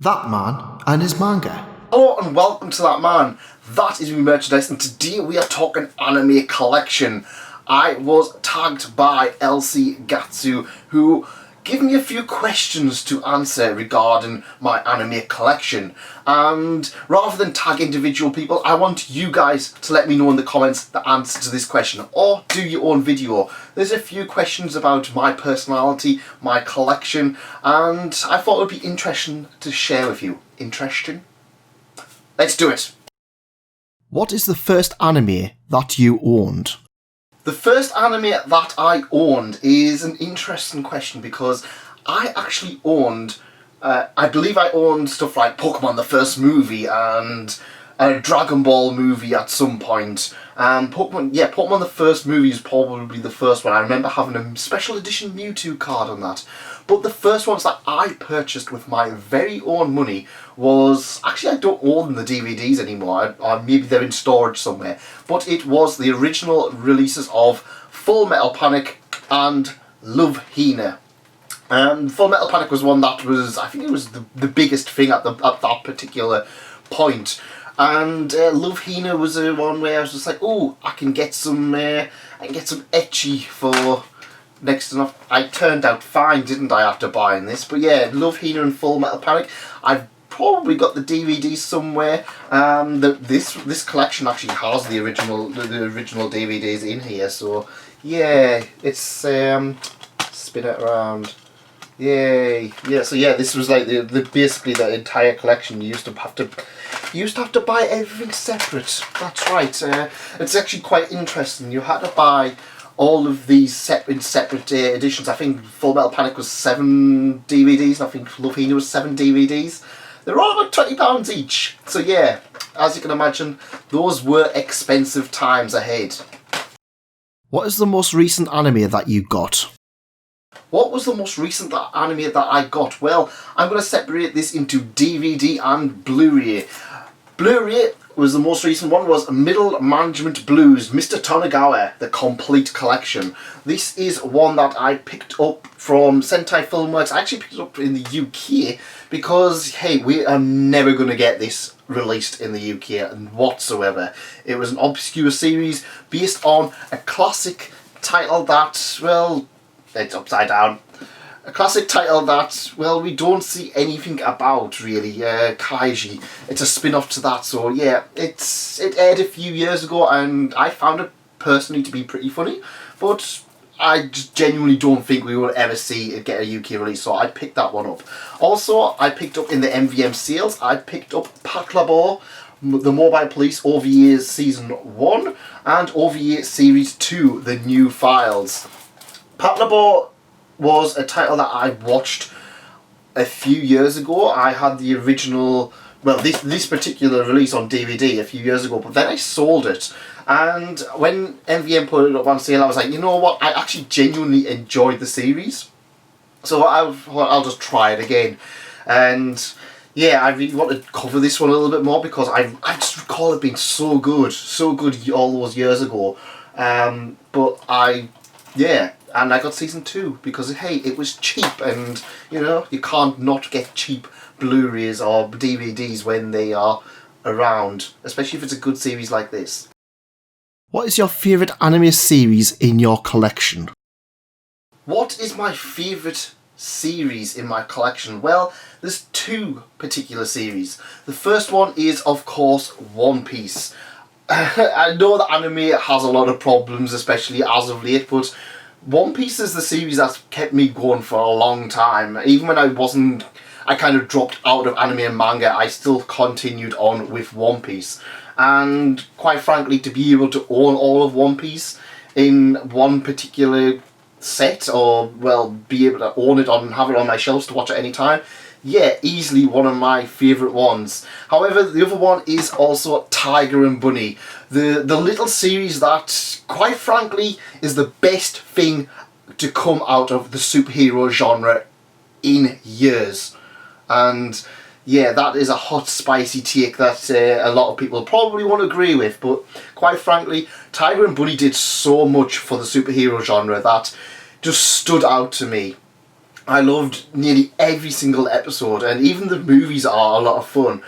That Man and His Manga. Hello and welcome to That Man. That is my merchandise, and today we are talking anime collection. I was tagged by L C Gatsu, who gave me a few questions to answer regarding my anime collection. And rather than tag individual people, I want you guys to let me know in the comments the answer to this question, or do your own video. There's a few questions about my personality, my collection, and I thought it would be interesting to share with you. Interesting? Let's do it! What is the first anime that you owned? The first anime that I owned is an interesting question because I actually owned, I believe I owned stuff like Pokemon the first movie and a Dragon Ball movie at some point. Pokemon the first movie is probably the first one. I remember having a special edition Mewtwo card on that. But the first ones that I purchased with my very own money was... Actually, I don't own the DVDs anymore. Maybe they're in storage somewhere. But it was the original releases of Full Metal Panic and Love Hina. Full Metal Panic was one that was... I think it was the biggest thing at that particular point. And Love Hina was the one where I was just like, oh, I can get some ecchi for next to nothing. I turned out fine, didn't I, after buying this? But yeah, Love Hina and Full Metal Panic. I've probably got the DVD somewhere. This collection actually has the original DVDs in here. So yeah, it's spin it around. Yay! Yeah, so yeah, this was like basically the entire collection. You used to have to buy everything separate. That's right. It's actually quite interesting. You had to buy all of these separate editions. I think Full Metal Panic was 7 DVDs. And I think Love Hina was 7 DVDs. They're all about £20 each. So yeah, as you can imagine, those were expensive times ahead. What is the most recent anime that you got? What was the most recent anime that I got? Well, I'm going to separate this into DVD and Blu-ray. Blu-ray was the most recent one, was Middle Management Blues, Mr. Tonegawa, the complete collection. This is one that I picked up from Sentai Filmworks. I actually picked it up in the UK because, hey, we are never going to get this released in the UK whatsoever. It was an obscure series based on a classic title that, well... It's upside down. A classic title that, well, we don't see anything about, really. Kaiji. It's a spin-off to that, so yeah. It aired a few years ago, and I found it personally to be pretty funny, but I just genuinely don't think we will ever see it get a UK release, so I picked that one up. Also, I picked up in the MVM sales, I picked up Patlabor, the Mobile Police OVA Season 1, and OVA Series 2, The New Files. Patlabor was a title that I watched a few years ago. I had the original, well, this particular release on DVD a few years ago, but then I sold it. And when MVM put it up on sale, I was like, you know what, I actually genuinely enjoyed the series. So I'll just try it again. And yeah, I really want to cover this one a little bit more because I just recall it being so good all those years ago. And I got season 2 because, hey, it was cheap, and you know, you can't not get cheap Blu-rays or DVDs when they are around, especially if it's a good series like this. What is your favourite anime series in your collection? What is my favourite series in my collection? Well, there's 2 particular series. The first one is, of course, One Piece. I know that anime has a lot of problems, especially as of late, but One Piece is the series that's kept me going for a long time. Even when I kind of dropped out of anime and manga, I still continued on with One Piece. And quite frankly, to be able to own all of One Piece in one particular set, or, well, be able to own it and have it on my shelves to watch at any time, yeah, easily one of my favourite ones. However, the other one is also Tiger and Bunny. The little series that, quite frankly, is the best thing to come out of the superhero genre in years. And yeah, that is a hot, spicy take that a lot of people probably won't agree with. But quite frankly, Tiger and Bunny did so much for the superhero genre that just stood out to me. I loved nearly every single episode, and even the movies are a lot of fun.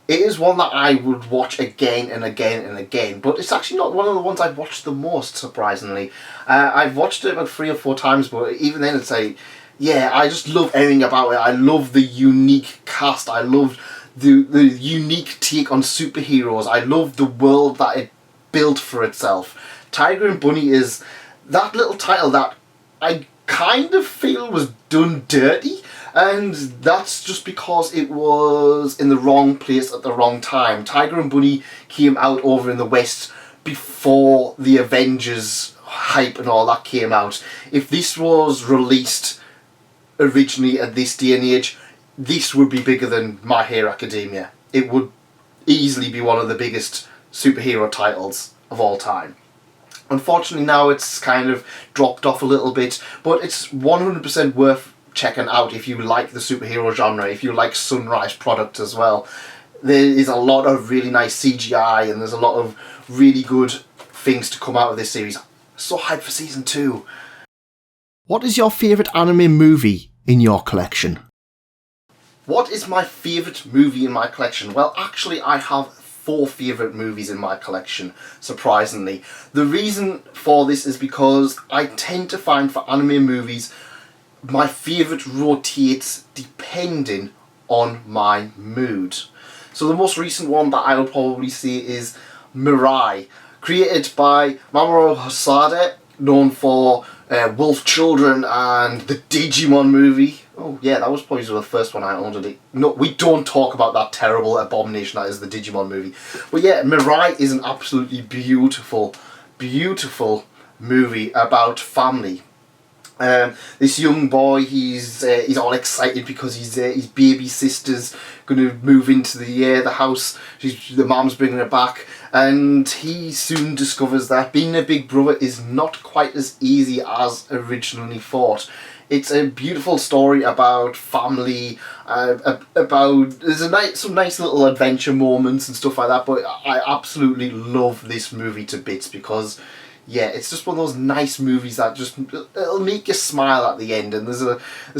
It is one that I would watch again and again and again, but it's actually not one of the ones I've watched the most, surprisingly. I've watched it about 3 or 4 times, but even then it's like, yeah, I just love everything about it. I love the unique cast. I love the unique take on superheroes. I love the world that it built for itself. Tiger and Bunny is that little title that I kind of feel was done dirty, and that's just because it was in the wrong place at the wrong time. Tiger and Bunny came out over in the West before the Avengers hype and all that came out. If this was released originally at this day and age, this would be bigger than My Hero Academia. It would easily be one of the biggest superhero titles of all time. Unfortunately now it's kind of dropped off a little bit, but it's 100% worth checking out if you like the superhero genre, if you like Sunrise product as well. There is a lot of really nice CGI and there's a lot of really good things to come out of this series. So hyped for season 2. What is your favourite anime movie in your collection? What is my favourite movie in my collection? Well, actually I have 4 favourite movies in my collection, surprisingly. The reason for this is because I tend to find for anime movies, my favourite rotates depending on my mood. So the most recent one that I will probably say is Mirai, created by Mamoru Hosoda, known for Wolf Children and the Digimon movie. Oh yeah, that was probably the first one I owned. No, we don't talk about that terrible abomination that is the Digimon movie. But yeah, Mirai is an absolutely beautiful, beautiful movie about family. This young boy, he's all excited because his baby sister's going to move into the house. The mom's bringing her back, and he soon discovers that being a big brother is not quite as easy as originally thought. It's a beautiful story about family, there's some nice little adventure moments and stuff like that, but I absolutely love this movie to bits because, yeah, it's just one of those nice movies that it'll make you smile at the end, and there's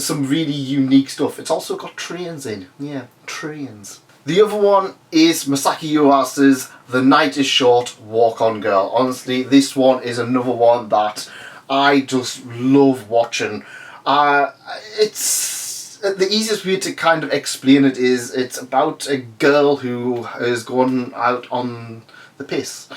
some really unique stuff. It's also got trains in. Yeah, trains. The other one is Masaki Yuasa's The Night is Short, Walk On Girl. Honestly, this one is another one that I just love watching. It's the easiest way to kind of explain it is it's about a girl who is going out on the piss.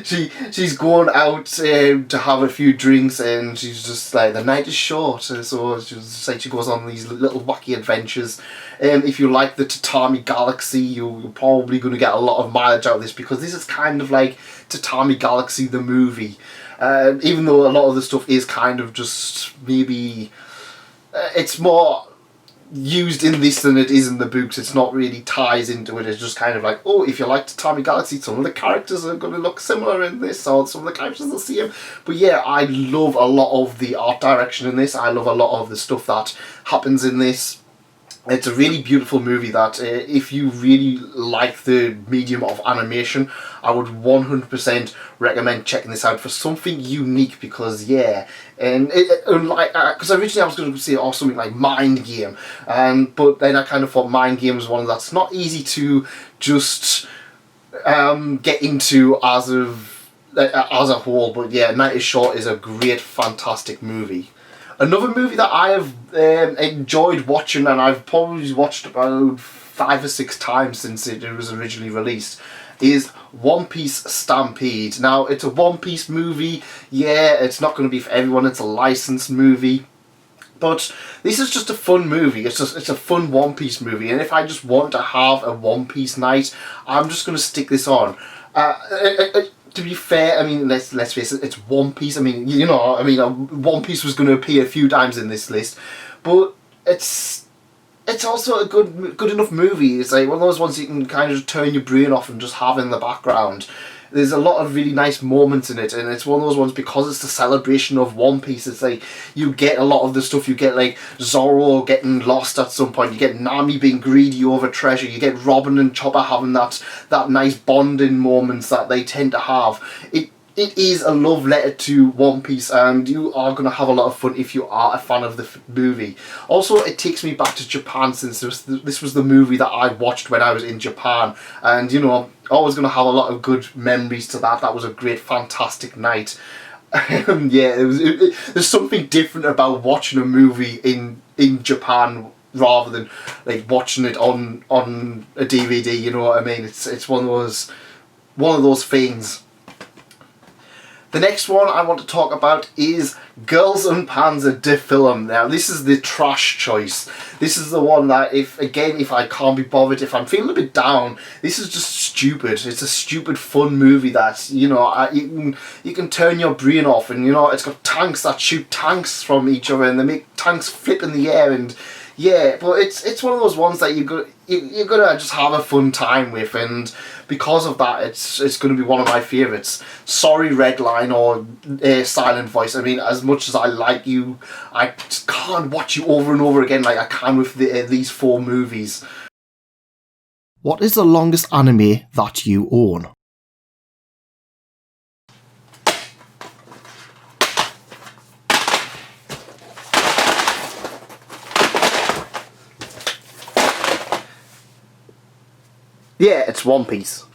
she's going out to have a few drinks, and she's just like, the night is short, so she goes on these little wacky adventures. If you like the Tatami Galaxy, you're probably going to get a lot of mileage out of this, because this is kind of like Tatami Galaxy the movie. Even though a lot of the stuff is kind of just maybe it's more used in this than it is in the books. It's not really ties into it. It's just kind of like, oh, if you like Tatami Galaxy, some of the characters are going to look similar in this, or some of the characters are the same. But yeah, I love a lot of the art direction in this. I love a lot of the stuff that happens in this. It's a really beautiful movie that if you really like the medium of animation, I would 100% recommend checking this out for something unique, because yeah, and because originally I was going to say something like Mind Game, but then I kind of thought Mind Game was one that's not easy to just get into as a whole. But yeah, Night is Short is a great, fantastic movie. Another movie that I have enjoyed watching, and I've probably watched about 5 or 6 times since it was originally released, is One Piece Stampede. Now, it's a One Piece movie. Yeah, it's not going to be for everyone. It's a licensed movie. But this is just a fun movie. It's a fun One Piece movie. And if I just want to have a One Piece night, I'm just going to stick this on. To be fair, I mean, let's face it, it's One Piece. I mean, One Piece was going to appear a few times in this list, but it's also a good enough movie. It's like one of those ones you can kind of just turn your brain off and just have in the background. There's a lot of really nice moments in it, and it's one of those ones, because it's the celebration of One Piece, it's like you get a lot of the stuff. You get like Zoro getting lost at some point, you get Nami being greedy over treasure, you get Robin and Chopper having that nice bonding moments that they tend to have. it is a love letter to One Piece, and you are going to have a lot of fun if you are a fan of the movie. Also, it takes me back to Japan, since this was the movie that I watched when I was in Japan, and you know, I'm always going to have a lot of good memories to that. That was a great, fantastic night. Yeah, there's something different about watching a movie in Japan rather than like watching it on a DVD. You know what I mean? It's one of those things. The next one I want to talk about is Girls and Panzer de Film. Now, this is the trash choice. This is the one that, if I can't be bothered, if I'm feeling a bit down, this is just stupid. It's a stupid, fun movie that, you know, you can turn your brain off, and, you know, it's got tanks that shoot tanks from each other, and they make tanks flip in the air, and yeah, but it's one of those ones that you're gonna just have a fun time with, and because of that, it's gonna be one of my favourites. Sorry, Red Line or Silent Voice. I mean, as much as I like you, I just can't watch you over and over again like I can with these 4 movies. What is the longest anime that you own? Yeah, it's One Piece.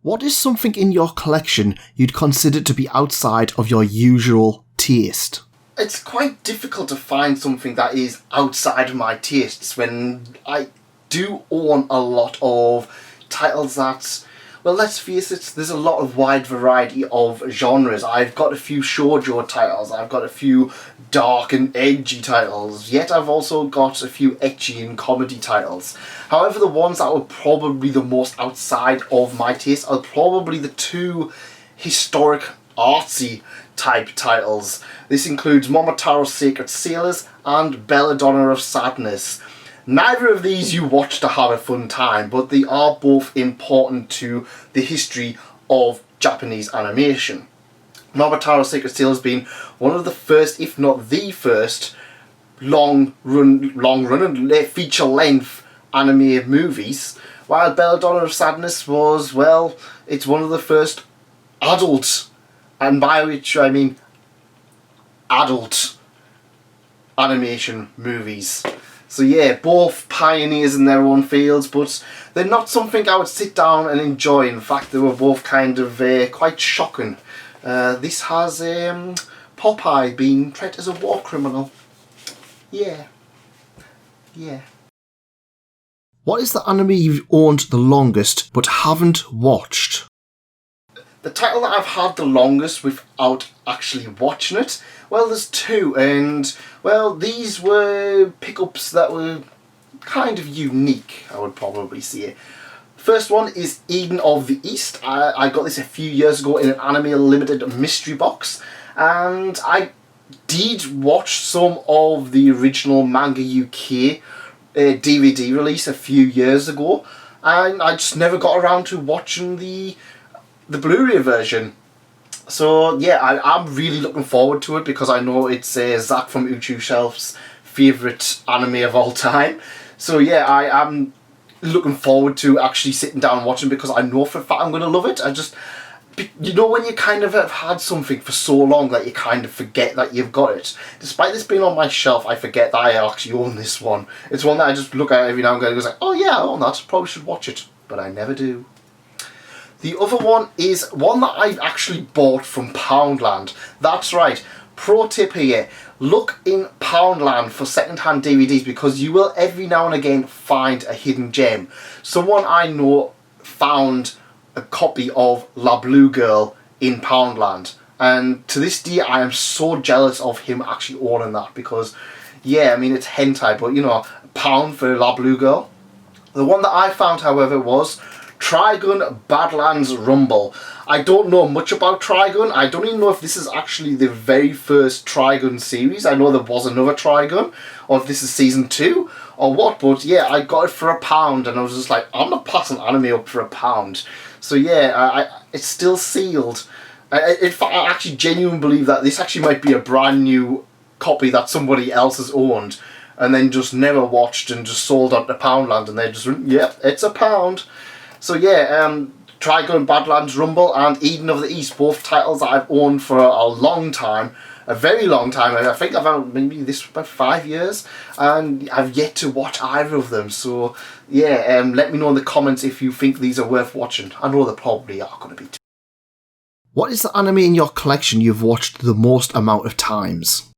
What is something in your collection you'd consider to be outside of your usual taste? It's quite difficult to find something that is outside of my tastes when I do own a lot of titles that, well, let's face it, there's a lot of wide variety of genres. I've got a few shoujo titles, I've got a few dark and edgy titles, yet I've also got a few ecchi and comedy titles. However, the ones that were probably the most outside of my taste are probably the 2 historic artsy type titles. This includes Momotaro's Sacred Sailors and Belladonna of Sadness. Neither of these you watch to have a fun time, but they are both important to the history of Japanese animation. Momotaro's Sacred Sailors being one of the first, if not the first, long run feature-length anime movies, while Belladonna of Sadness was, well, it's one of the first adult, and by which I mean adult, animation movies. So yeah, both pioneers in their own fields, but they're not something I would sit down and enjoy. In fact, they were both kind of quite shocking. This has Popeye being treated as a war criminal. Yeah. What is the anime you've owned the longest but haven't watched? The title that I've had the longest without actually watching it, well, there's 2, and well, these were pickups that were kind of unique, I would probably say. First one is Eden of the East. I got this a few years ago in an Anime Limited mystery box, and I did watch some of the original Manga UK DVD release a few years ago, and I just never got around to watching the Blu-ray version. So yeah, I'm really looking forward to it because I know it's Zach from Uchu Shelf's favourite anime of all time. So yeah, I am looking forward to actually sitting down and watching, because I know for a fact I'm going to love it. You know when you kind of have had something for so long that you kind of forget that you've got it. Despite this being on my shelf, I forget that I actually own this one. It's one that I just look at every now and then and goes like, oh yeah, I own that, probably should watch it. But I never do. The other one is one that I actually bought from Poundland. That's right. Pro tip here. Look in Poundland for second-hand DVDs, because you will every now and again find a hidden gem. Someone I know found a copy of La Blue Girl in Poundland, and to this day I am so jealous of him actually owning that, because yeah, I mean, it's hentai, but you know, £1 for La Blue Girl. The one that I found, however, was Trigun Badlands Rumble. I don't know much about Trigun. I don't even know if this is actually the very first Trigun series. I know there was another Trigun, or if this is season 2 or what, but yeah, I got it for £1 and I was just like, I'm not passing anime up for £1. So yeah, it's still sealed. In fact, I actually genuinely believe that this actually might be a brand new copy that somebody else has owned and then just never watched and just sold on to Poundland, and they just went, yep, it's £1. So yeah, Trigun and Badlands Rumble and Eden of the East, both titles that I've owned for a long time, a very long time. I think I've owned maybe this for about 5 years, and I've yet to watch either of them. So yeah, let me know in the comments if you think these are worth watching. I know they probably are going to be. What is the anime in your collection you've watched the most amount of times?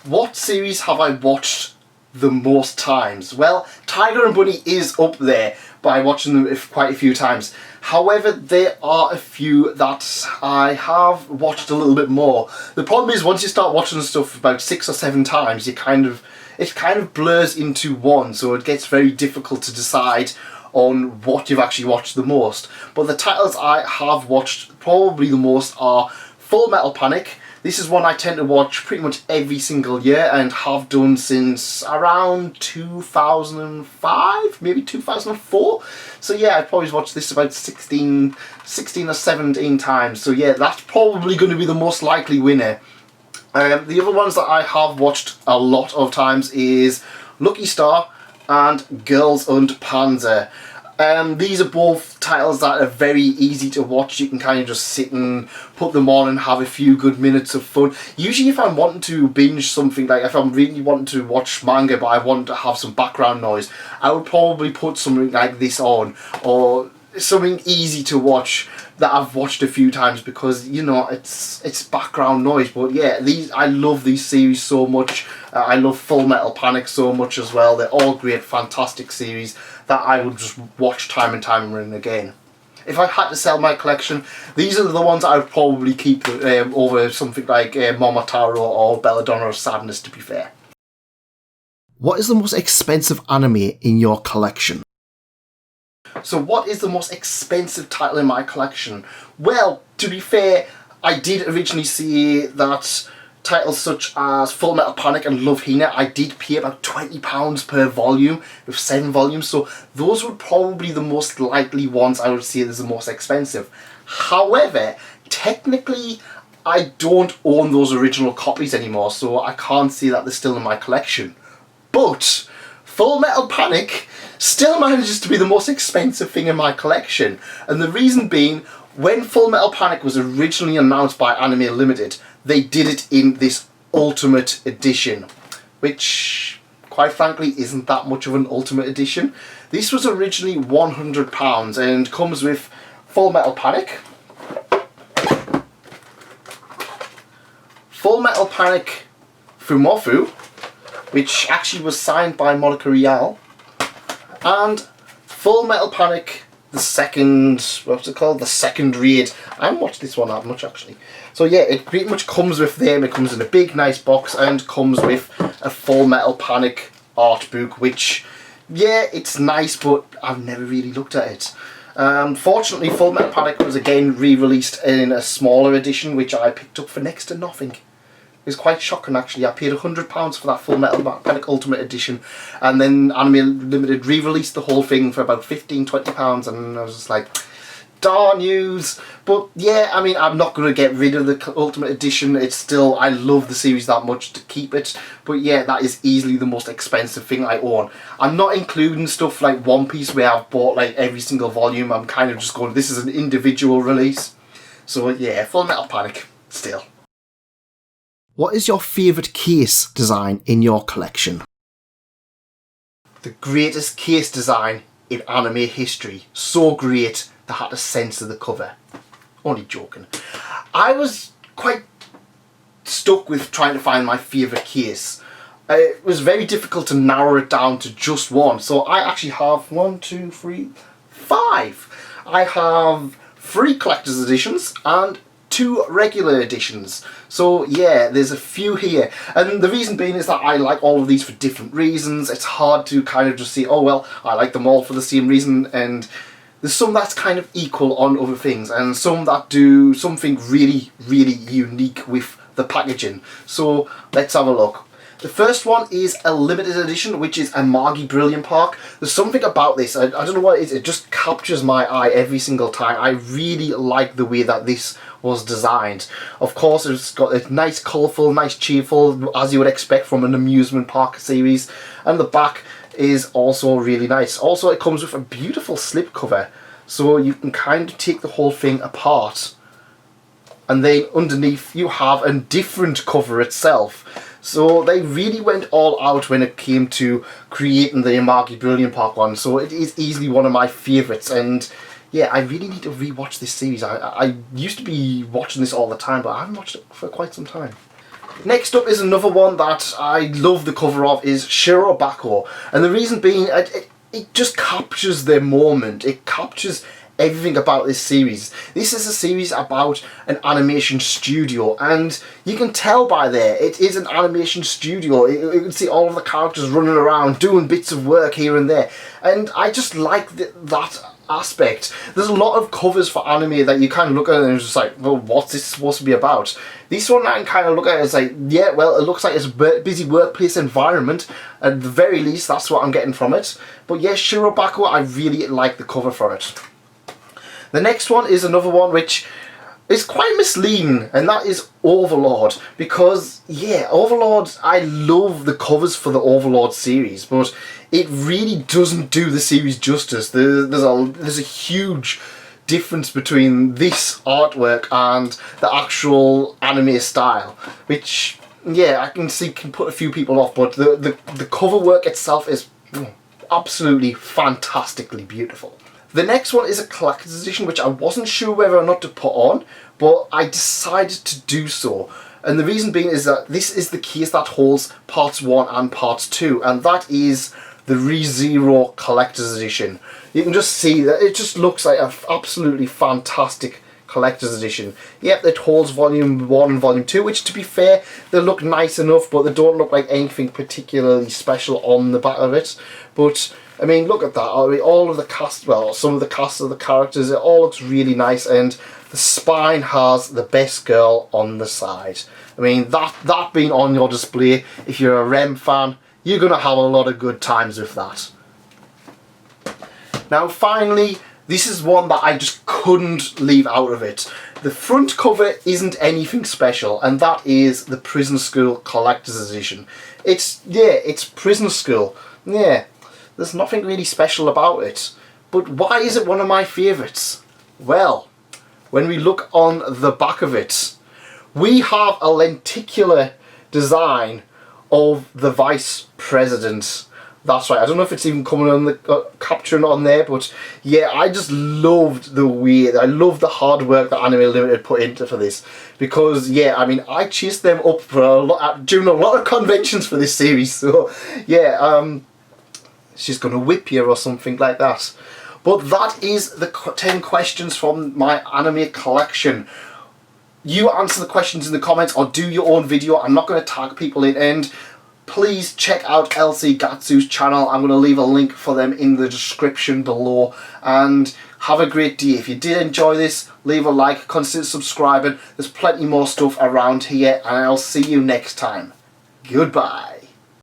What series have I watched the most times? Well, Tiger and Bunny is up there by watching them quite a few times. However, there are a few that I have watched a little bit more. The problem is, once you start watching stuff about 6 or 7 times, it kind of blurs into one, so it gets very difficult to decide on what you've actually watched the most. But the titles I have watched probably the most are Full Metal Panic. This is one I tend to watch pretty much every single year and have done since around 2005, maybe 2004. So yeah, I've probably watched this about 16 or 17 times. So yeah, that's probably going to be the most likely winner. The other ones that I have watched a lot of times is Lucky Star and Girls und Panzer. These are both titles that are very easy to watch. You can kind of just sit and put them on and have a few good minutes of fun. Usually if I'm wanting to binge something, like if I'm really wanting to watch manga but I want to have some background noise, I would probably put something like this on, or something easy to watch that I've watched a few times, because you know it's background noise. But yeah, I love these series so much. I love Full Metal Panic so much as well. They're all great, fantastic series that I would just watch time and time again. If I had to sell my collection, these are the ones I would probably keep over something like Momotaro or Belladonna of Sadness, to be fair. What is the most expensive anime in your collection? So what is the most expensive title in my collection? Well, to be fair, I did originally see that titles such as Full Metal Panic and Love Hina, I did pay about £20 per volume with 7 volumes, so those would probably be the most likely ones I would say as the most expensive. However, technically I don't own those original copies anymore, so I can't say that they're still in my collection. But Full Metal Panic still manages to be the most expensive thing in my collection, and the reason being, when Full Metal Panic was originally announced by Anime Limited, they did it in this Ultimate Edition, which quite frankly isn't that much of an Ultimate Edition. This was originally £100 and comes with Full Metal Panic, Full Metal Panic Fumofu, which actually was signed by Monica Rial, and Full Metal Panic the second, what's it called? The second raid. I haven't watched this one that much actually. So yeah, it pretty much comes with them. It comes in a big nice box and comes with a Full Metal Panic art book, which, yeah, it's nice, but I've never really looked at it. Fortunately, Full Metal Panic was again re-released in a smaller edition, which I picked up for next to nothing. It was quite shocking actually. I paid £100 for that Full Metal Panic Ultimate Edition, and then Anime Limited re-released the whole thing for about £15–20, and I was just like, darn yous. But yeah, I mean, I'm not going to get rid of the Ultimate Edition. It's still, I love the series that much to keep it. But yeah, that is easily the most expensive thing I own. I'm not including stuff like One Piece where I've bought like every single volume. I'm kind of just going, this is an individual release. So yeah, Full Metal Panic still. What is your favourite case design in your collection? The greatest case design in anime history. So great, they had to censor the cover. Only joking. I was quite stuck with trying to find my favourite case. It was very difficult to narrow it down to just one. So I actually have 1, 2, 3, 5. I have 3 collector's editions and 2 regular editions. So yeah, there's a few here, and the reason being is that I like all of these for different reasons. It's hard to kind of just say, oh well, I like them all for the same reason, and there's some that's kind of equal on other things, and some that do something really, really unique with the packaging. So let's have a look. The first one is a limited edition, which is Amagi Brilliant Park. There's something about this, I don't know what it is, it just captures my eye every single time. I really like the way that this was designed. Of course, it's got a nice, colourful, nice, cheerful, as you would expect from an amusement park series. And the back is also really nice. Also, it comes with a beautiful slipcover. so you can kind of take the whole thing apart, and then underneath you have a different cover itself. So they really went all out when it came to creating the Amagi Brilliant Park one, so it is easily one of my favourites. And yeah, I really need to rewatch this series. I used to be watching this all the time, but I haven't watched it for quite some time. Next up is another one that I love the cover of, is Shirobako, and the reason being it just captures the moment. It captures everything about this series. This is a series about an animation studio, and you can tell by there it is an animation studio. You can see all of the characters running around doing bits of work here and there, and I just like that aspect. There's a lot of covers for anime that you kind of look at and it's just like, well, what's this supposed to be about? This one I can kind of look at it as like, yeah, well, it looks like it's a busy workplace environment. At the very least, that's what I'm getting from it. But yeah, Shirobako, I really like the cover for it. The next one is another one which is quite misleading, and that is Overlord. Because, yeah, Overlord, I love the covers for the Overlord series, but it really doesn't do the series justice. There's a huge difference between this artwork and the actual anime style, which, yeah, I can see can put a few people off, but the cover work itself is absolutely fantastically beautiful. The next one is a collector's edition, which I wasn't sure whether or not to put on, but I decided to do so. And the reason being is that this is the case that holds parts 1 and parts 2, and that is the ReZero collector's edition. You can just see that it just looks like an absolutely fantastic collector's edition. Yep, it holds volume 1 and volume 2, which, to be fair, they look nice enough, but they don't look like anything particularly special on the back of it. But I mean, look at that. I mean, all of the cast, well, some of the cast of the characters, it all looks really nice, and the spine has the best girl on the side. I mean, that being on your display, if you're a Rem fan, you're going to have a lot of good times with that. Now, finally, this is one that I just couldn't leave out of it. The front cover isn't anything special, and that is the Prison School Collector's Edition. It's Prison School. Yeah. There's nothing really special about it. But why is it one of my favourites? Well, when we look on the back of it, we have a lenticular design of the Vice President. That's right, I don't know if it's even coming on the capturing on there, but yeah, I just loved the way, I love the hard work that Anime Limited put into for this. Because yeah, I mean, I chased them up for during a lot of conventions for this series, so yeah, she's going to whip you or something like that. But that is the 10 questions from my anime collection. You answer the questions in the comments or do your own video. I'm not going to tag people in, and please check out L C Gatsu's channel. I'm going to leave a link for them in the description below. And have a great day. If you did enjoy this, leave a like, consider subscribing. There's plenty more stuff around here, and I'll see you next time. Goodbye.